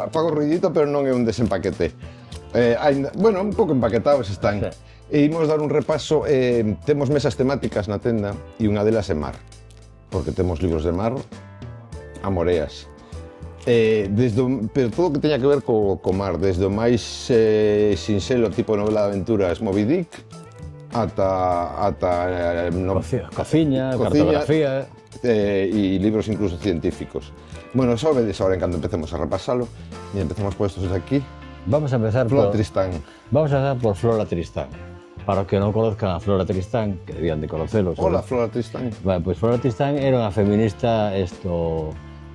fago ruidito, pero non é un desempaquete. Bueno, un pouco empaquetados están. Sí. E imos dar un repaso, temos mesas temáticas na tenda e unha delas é mar, porque temos libros de mar a moreas. Pero todo o que teña que ver co mar, desde o máis sinxelo tipo novela de aventuras Moby Dick ata Cociña, cartografía. E libros incluso científicos. Bueno, xa vedes ahora en cando empecemos a repasalo e empezamos por estos de aquí. Vamos a empezar Flora Tristán. Vamos a empezar por Flora Tristán. Para os que non conozcan a Flora Tristán, que debían de conocelos. Hola, Flora Tristán. Vale, pois Flora Tristán era unha feminista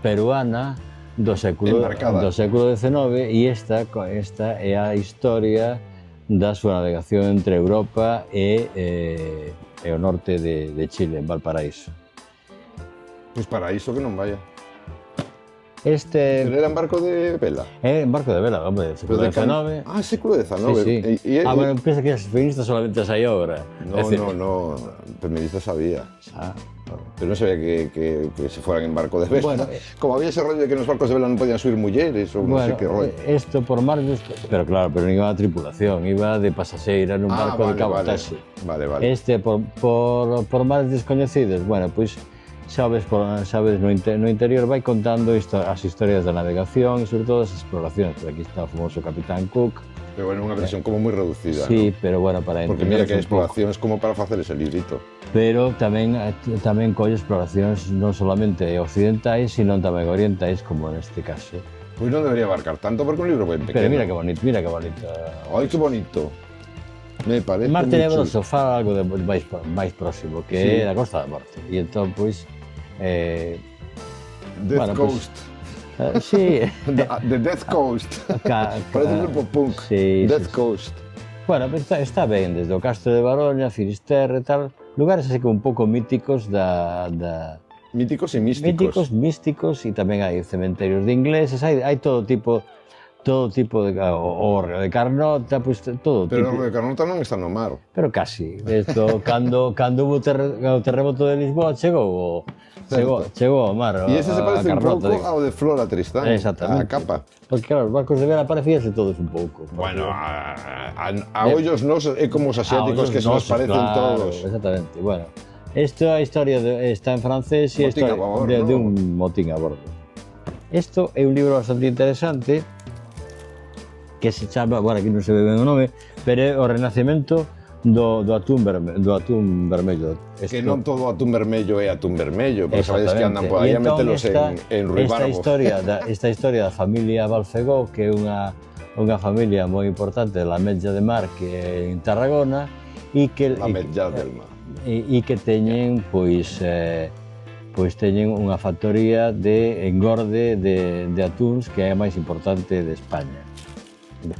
peruana do século XIX e esta é a historia da súa navegación entre Europa e o norte de Chile, en Valparaíso. Pois para iso que non vaya. Pero era en barco de vela? É en barco de vela, hombre, século XIX. Ah, século XIX. Sí. Bueno, pensa que as feministas solamente as hai agora. No, feministas había. Pero non sabía que se fueran en barco de vela. Bueno, como había ese rollo de que nos barcos de vela non podían subir mulleres ou non sei que rollo. Isto por mar, pero claro, pero non iba a tripulación, iba de pasaxeira nun barco de cabotaxe. Vale. Por mares descoñecidos, bueno, pois sabes no interior vai contando as historias da navegación e sobre todo as exploracións. Por aquí está o famoso Capitán Cook. Pero bueno, unha versión como moi reducida, sí, ¿no? Pero bueno, para porque mira que hai exploracións como para facer ese librito. Pero tamén colle exploracións non solamente occidentais, sino tamén orientais, como neste caso. Pois non debería abarcar tanto, porque un libro ben pequeno. Pero mira que bonito. Ai, que bonito. Me parece Mar Tenebroso fala algo de máis próximo, que é da Costa da Morte. E entón, pois... Death Coast. Sí. The Death Coast. Parece un grupo punk. Sí, Death Coast. Bueno, está ben, desde o Castro de Baroña, Finisterre e tal, lugares así como un pouco míticos Míticos e místicos. Místicos, e tamén hai cementerios de ingleses, hai todo tipo de... O Río de Carnota, pois todo tipo. Pero o Río de Carnota non está no mar. Pero casi. Cando hubo o terremoto de Lisboa, chegou ao mar. E ese se parece un pouco ao de Flora Tristán. Exactamente. A capa. Porque claro, os barcos de vela parecíanse todos un pouco. Bueno, a ollos nos é como os asiáticos que se nos parecen todos. Exactamente. Bueno, esta historia está en francés e isto é de un motín a bordo. Isto é un libro bastante interesante que se chama, bueno, aquí non se ve ben o nome, pero é o renacemento do atún vermello. Que non todo atún vermello é atún vermello, porque sabedes que andan por aí a metelos en ruibarbo. Esta historia da familia Balfegó, que é unha familia moi importante da Metlla de Mar, que é en Tarragona, e que teñen, pois teñen unha factoría de engorde de atúns que é a máis importante de España. E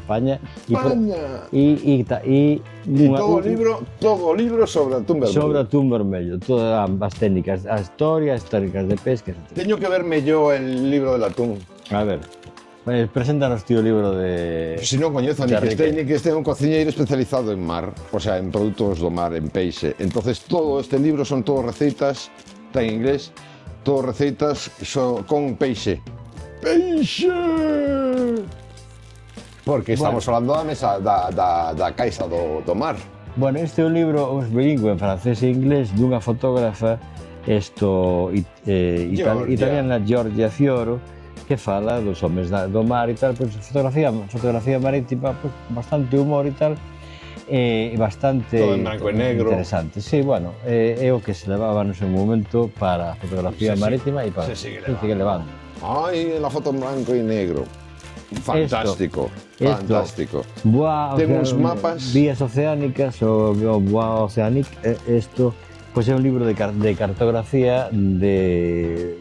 todo o libro sobre atún vermello. Sobre atún vermello, todas as técnicas, as técnicas de pesca. Teño que ver mellor el libro del atún. A ver, preséntanos ti o libro de... Se non coñezo, Nick Stein é un cociñeiro especializado en mar, o sea, en produtos do mar, en peixe. Entonces, todo este libro son todas receitas, está en inglés, todas receitas con peixe. ¡Peixe! Porque estamos falando da mesa da caixa do mar. Bueno, este é un libro bilingüe en francés e inglés dunha fotógrafa italiana, Giorgia Fioro, que fala dos homes do mar e tal, pois fotografía marítima, pois bastante humor e tal, e bastante todo en branco e negro. Interesante. Sí, bueno, é o que se levaba no seu momento para a fotografía marítima e para sigue levando. Ai, la foto en blanco e negro. Fantástico. Temos mapas. Vías oceánicas, o Bois Oceanique, isto pois é un libro de cartografía desde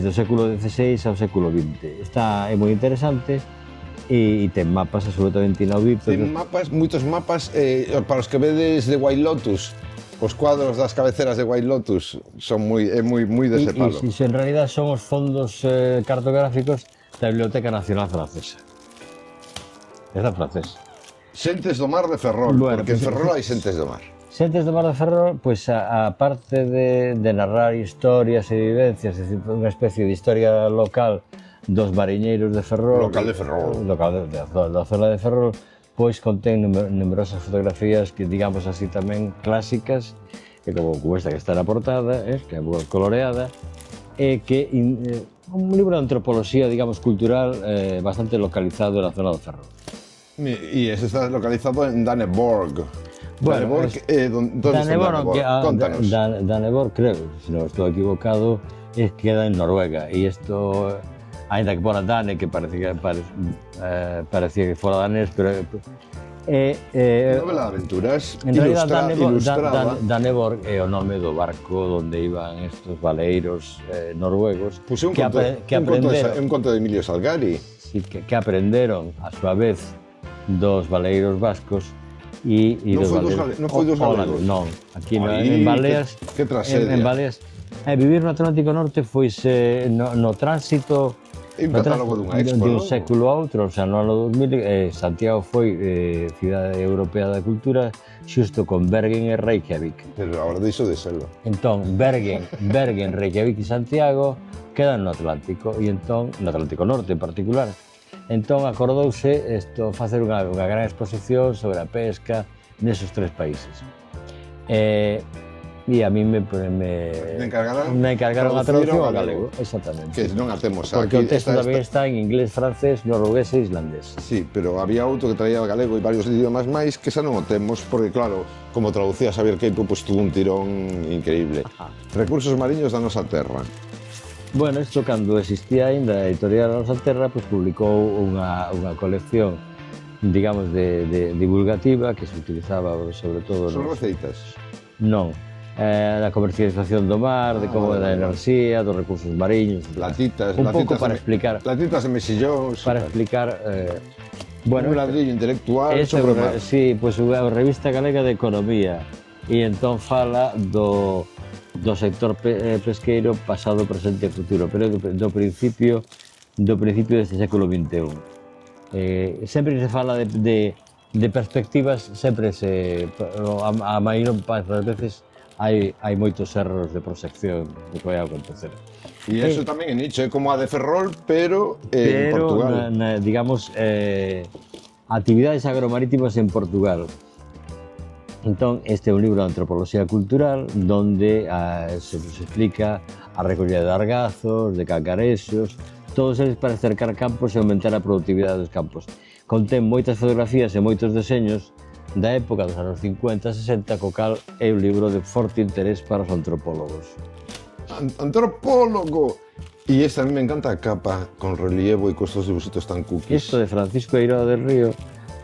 o século XVI ao século XX. É moi interesante e ten mapas absolutamente inauditos. Ten moitos mapas, para os que vedes de White Lotus, os cuadros das cabeceras de White Lotus son moi dese palo. E en realidad son os fondos cartográficos da Biblioteca Nacional Francesa. É da francesa. Xentes do mar de Ferrol, porque en Ferrol hai xentes do mar. Xentes do mar de Ferrol, pois a parte de narrar historias e vivencias, é dicir, unha especie de historia local dos mariñeiros de Ferrol. Local de Ferrol. Da zona de Ferrol, pois contén numerosas fotografías que, digamos así, tamén clásicas, que como esta que está na portada, que é coloreada, e que un libro de antropoloxía, digamos, cultural, bastante localizado na zona de Ferrol. E ese está localizado en Daneborg. Bueno, Daneborg, ¿dónde está Daneborg? Contanos. Daneborg, creo, se non estou equivocado, queda en Noruega, e isto, ainda que pora Dane, que parecía que fora danés, pero novela de aventuras en realidad ilustrada. Daneborg é o nome do barco onde iban estos baleiros noruegos Pues un conto de Emilio Salgari. Sí, que aprenderon a súa vez dos baleiros vascos e dos baleiros. Non foi dos galegos? Non, aquí en Baleas. Que tragedia. En Baleas. Vivir no Atlántico Norte foise no tránsito un catálogo dunha expo, de un século a outro, o sea, no ano 2000, Santiago foi cidade europea da cultura xusto con Bergen e Reykjavik. Pero agora deixo de serlo. Entón, Bergen, Reykjavik e Santiago quedan no Atlántico, e entón, no Atlántico Norte en particular. Entón, acordouse facer unha gran exposición sobre a pesca nesos tres países. E a mí me encargaron a traducción ao galego, exactamente. Que non a temos aquí. Porque o texto tamén está en inglés, francés, norugués e islandés. Sí, pero había outro que traía galego e varios idiomas máis que xa non o temos, porque claro, como traducía Xavier Queipo, pois tuvo un tirón increíble. Recursos mariños da nosa terra. Bueno, isto cando existía ainda a editorial da nosa terra, pois publicou unha colección, digamos, de divulgativa que se utilizaba sobre todo... Son receitas? Non. Da comercialización do mar, de como da enerxía, dos recursos mariños, latitas, un pouco para explicar, latitas e mexillóns, para explicar un ladrillo intelectual sobre o mar. Sí, pois a revista galega de economía, e entón fala do sector pesqueiro pasado, presente e futuro, pero do principio deste século XXI. Sempre se fala de perspectivas, sempre a maior parte das veces hai moitos erros de proxección do que vai acontecer. E iso tamén é nicho, é como a de Ferrol, pero en Portugal. Digamos, actividades agromarítimas en Portugal. Entón, este é un libro de antropoloxía cultural donde se explica a recollida de argazos, de cacarexos, todos eles para cercar campos e aumentar a productividade dos campos. Contén moitas fotografías e moitos deseños da época dos anos 50 e 60, co cal é un libro de forte interés para os antropólogos. ¡Antropólogo! E esta a mí me encanta a capa con relievo e con estos dibujitos tan cookies. Isto de Francisco Eiroa del Río,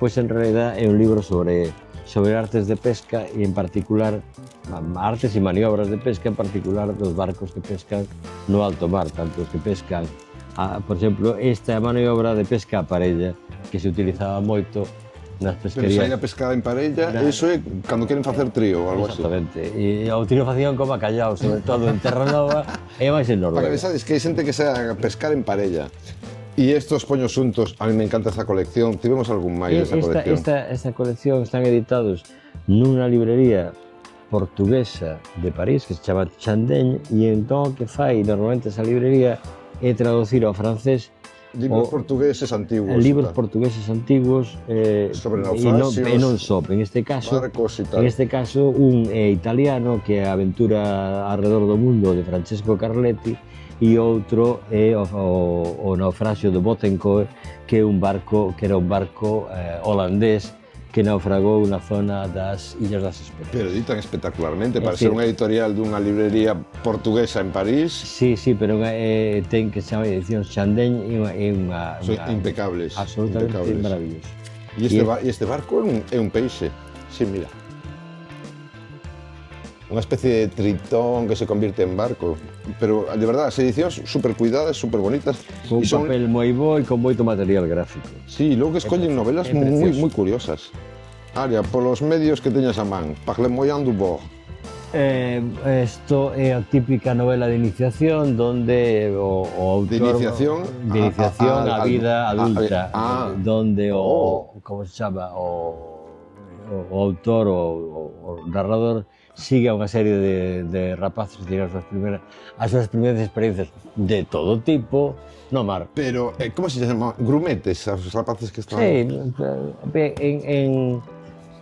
pois en realidad é un libro sobre artes de pesca e en particular artes e maniobras de pesca, en particular dos barcos que pescan no alto mar, tanto os que pescan, por exemplo, esta é a maniobra de pesca a parella que se utilizaba moito nas pesquerías. Pero saída pescada en parella, iso é cando queren facer trío ou algo así. Exactamente, e o trío facían como Callao, sobre todo en Terra Nova e máis en Noruega. Para que sabes que hai xente que sabe pescar en parella. E estos poños xuntos, a mí me encanta esta colección. Tivemos algún máis desta colección? Esta colección están editados nunha librería portuguesa de París que se chama Chandaigne, e entón o que fai normalmente esa librería é traducir ao francés libros portugueses antiguos. Libros portugueses antiguos sobre naufraxios. E non só, en este caso un italiano que é a aventura alrededor do mundo de Francesco Carletti, e outro é o naufraxio de Bottencoe, que era un barco holandés que naufragou na zona das Illas das Especies. Pero editan espectacularmente, para ser unha editorial dunha librería portuguesa en París. Sí, pero ten que se chama edición Chandaigne e unha... Son impecables. Absolutamente maravilloso. E este barco é un peixe. Sí, mira. Unha especie de tritón que se convierte en barco. Pero, de verdad, as edicións super cuidadas, super bonitas. Con papel moi bo e con moito material gráfico. Sí, logo que escollen novelas moi curiosas. Aria, polos medios que teñas a man, Parle-moi du bord. Isto é a típica novela de iniciación donde o autor... De iniciación? De iniciación á vida adulta. Donde como se chama? o autor, o narrador, sigue a unha serie de rapaces que tienen as súas primeiras experiencias de todo tipo no mar. Pero, como se llama? Grumetes, os rapaces que estaban... Sí,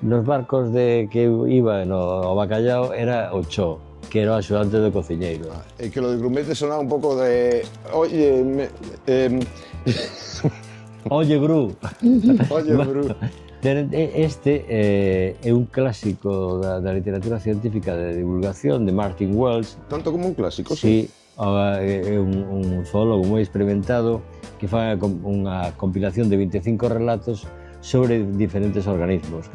nos barcos que iba no Bacallao era o Cho, que era o axudante do cociñeiro. Que lo de grumetes sonaba un pouco de... Oye, Oye, Gru. Oye, Gru. Este é un clásico da literatura científica de divulgación de Martin Wells. Tanto como un clásico, sí. É un zoólogo moi experimentado que fai unha compilación de 25 relatos sobre diferentes organismos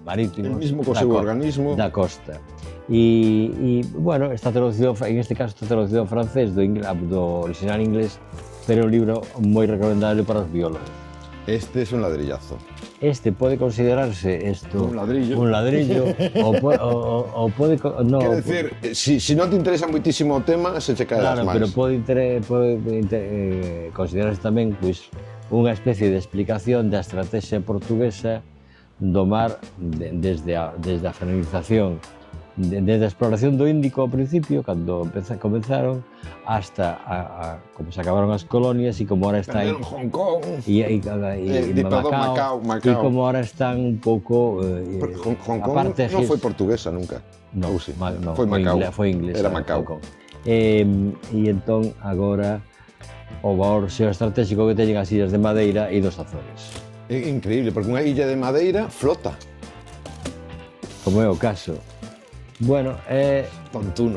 marítimos. El mismo co seu organismo. Da costa. E, bueno, está traducido, en este caso está traducido ao francés do original inglés, pero é un libro moi recomendable para os biólogos. Este es un ladrillazo. Este pode considerarse esto un ladrillo o pode no. Quer decir, si non te interesa muitísimo o tema, se che cae claro, das mans. Pero pode considerarse tamén pois unha especie de explicación da estrategia portuguesa do mar desde a finalización, desde a exploración do Índico ao principio, cando comenzaron, hasta como se acabaron as colonias e como ahora está en Hong Kong e Macao, e como ahora están un pouco Hong Kong non foi portuguesa nunca. Non, foi Macao. Foi inglesa. Era Macao. E entón agora o valor xeoestratégico que teñen as illas de Madeira e dos Azores. É increíble, porque unha illa de Madeira flota. Como é o caso. Bueno,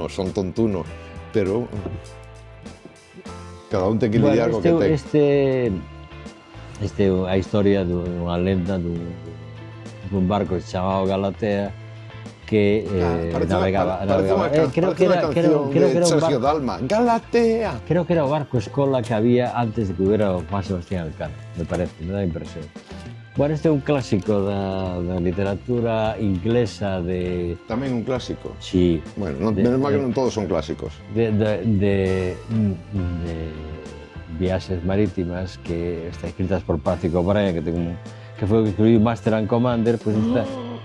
son tontunos, pero cada un ten que lidiar co que ten. Este é a historia dunha lenda dun barco chamado Galatea que navegaba. Creo que era Sergio Dalma. Galatea. Creo que era o barco escola que había antes de que hubiera o Juan Sebastián Elcano, me parece, me dá a impresión. Bueno, este é un clásico da literatura inglesa de... Tamén un clásico? Sí. Bueno, menos mal que non todos son clásicos. De viaxes marítimas que están escritas por Patrick O'Brien, que foi o que escribiu Master and Commander, pois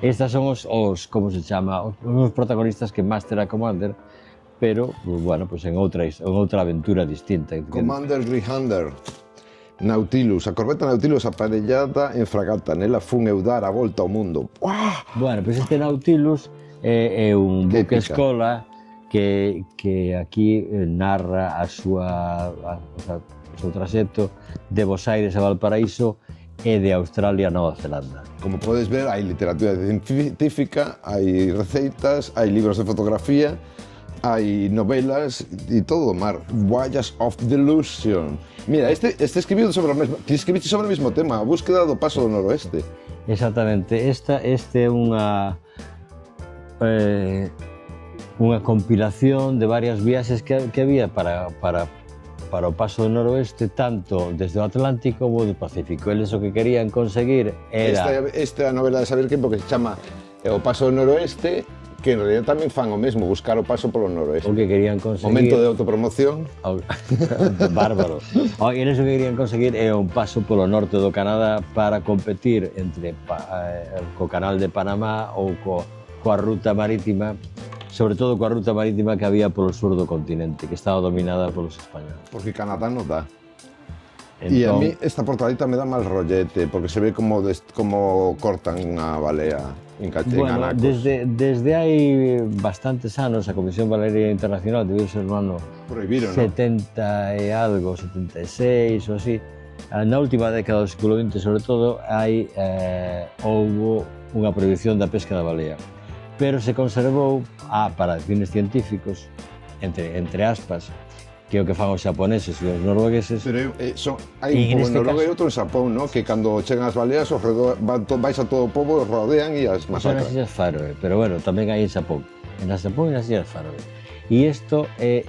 estas son os como se chama, os protagonistas que Master and Commander, pero, bueno, pois en outra aventura distinta. Commander 300. Nautilus, a corbeta Nautilus aparellada en fragata, nela fun eu dar a volta ao mundo. ¡Uah! Bueno, pois este Nautilus é un buque escola que aquí narra o seu traxecto de Bos Aires a Valparaíso e de Australia a Nova Zelanda. Como podes ver, hai literatura científica, hai receitas, hai libros de fotografía, hai novelas e todo o mar. Voyage of Delusion. Mira, este escribiu sobre o mesmo, ti escribiste sobre o mesmo tema, a búsqueda do paso do noroeste. Exactamente, este é unha compilación de varias viaxes que había para o paso do noroeste, tanto desde o Atlántico como do Pacífico. Eles o que querían conseguir era... Esta é a novela de Xavier Quempo que se chama O paso do noroeste, que en realidad tamén fan o mesmo, buscar o paso polo noroeste. O que querían conseguir... Momento de autopromoción. Bárbaro. Eles o que querían conseguir é un paso polo norte do Canadá para competir entre co canal de Panamá ou coa ruta marítima, sobre todo coa ruta marítima que había polo sur do continente, que estaba dominada polos españoles. Porque Canadá non dá. E a mí esta portadita me dá mal rollete, porque se ve como cortan unha balea en Anacos. Desde hai bastantes anos a Comisión Balearia Internacional debió ser no ano 70 e algo, 76 ou así. Na última década do século XX, sobre todo, houbo unha prohibición da pesca da balea. Pero se conservou, para fines científicos, entre aspas, que é o que fan os xaponeses e os noruegueses. Pero hai un pobo en Noruega e outro en Xapón, non? Que cando chegan as baleas, vais a todo o pobo, os rodean e as masacran. Son as Illas Faroe, pero bueno, tamén hai en Xapón. En Xapón e nas Illas Faroe. E isto é...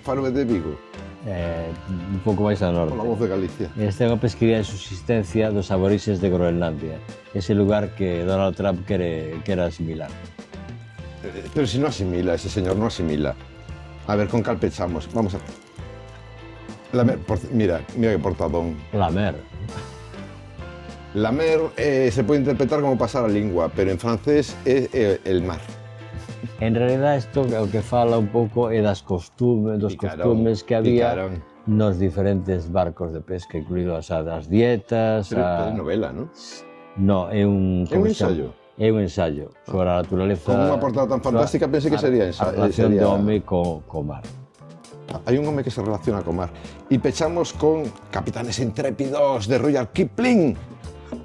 Faroe de Vigo? Un pouco máis ao norte. Pola voz de Galicia. Esta é unha pesquería de subsistencia dos aborixes de Groenlandia. Ese lugar que Donald Trump quere asimilar. Pero si non asimila, ese señor non asimila. A ver, con cal pechamos. Vamos a... Mira que portadón. La mer. La mer se pode interpretar como pasar a lingua, pero en francés é el mar. En realidad isto é o que fala un pouco é dos costumes que había nos diferentes barcos de pesca, incluído as dietas... Pero é novela, non? No, é un... É un ensayo? É un ensayo sobre a naturaleza... Con unha portada tan fantástica, pensei que sería ensayo. A relación do home co mar. Hai un home que se relaciona co mar. E pechamos con Capitanes Intrépidos de Rudyard Kipling.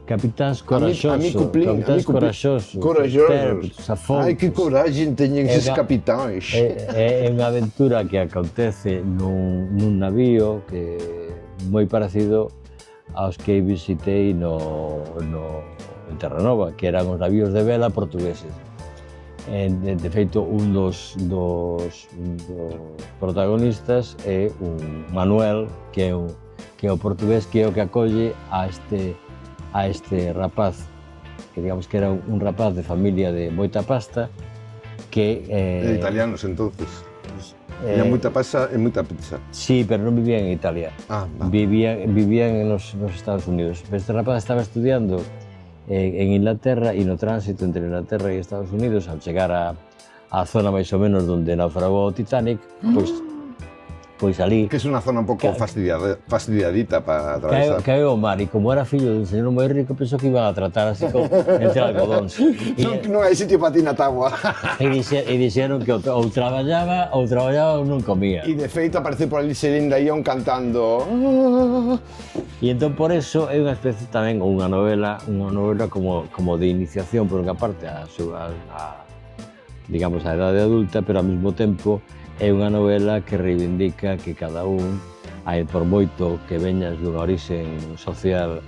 Capitáns coraxosos, capitáns coraxosos, ai, que coraxe teñen eses capitáns. É unha aventura que acontece nun navío que moi parecido aos que visitei en Terranova, que eran os navíos de vela portugueses. De feito, un dos protagonistas é un Manuel, que é o portugués, que é o que acolle a este rapaz, que digamos que era un rapaz de familia de moita pasta, que... De italianos, entonces. Tiña moita pasta e moita pizza. Sí, pero non vivían en Italia. Vivían nos Estados Unidos. Este rapaz estaba estudiando en Inglaterra e no tránsito entre Inglaterra e Estados Unidos, al chegar á zona máis ou menos onde naufragou o Titanic, pois ali... Que é unha zona un pouco fastidiadita para atravesar. Caeu ao mar, e como era fillo dun señor moi rico, pensou que iban a tratar así entre algodóns. Non hai sitio para ti na táboa. E dixeron que ou traballaba ou non comía. E de feito aparece por ali Celine Dion cantando... E entón por eso é unha especie tamén, unha novela como de iniciación, por unha parte, digamos, a idade adulta, pero ao mesmo tempo é unha novela que reivindica que cada un, por moito que veñas dunha orixen social...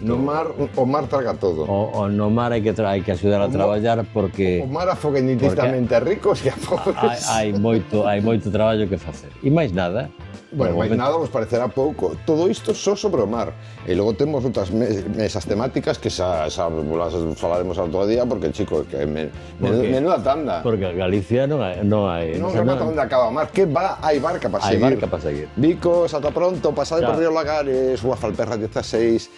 No mar, o mar traga todo. No mar hai que axudar a traballar porque... O mar afoga indistintamente a ricos e a pobres. Hai moito traballo que facer. E máis nada. Bueno, máis nada vos parecerá pouco. Todo isto só sobre o mar. E logo temos outras mesas temáticas que xa falaremos outro día, porque, chico, que menuda tanda. Porque Galicia non hai... Non remata onde acaba o mar, que hai barca para seguir. Hai barca para seguir. Vicos, ata pronto, pasade por Río Lagares, Guafalperra 16,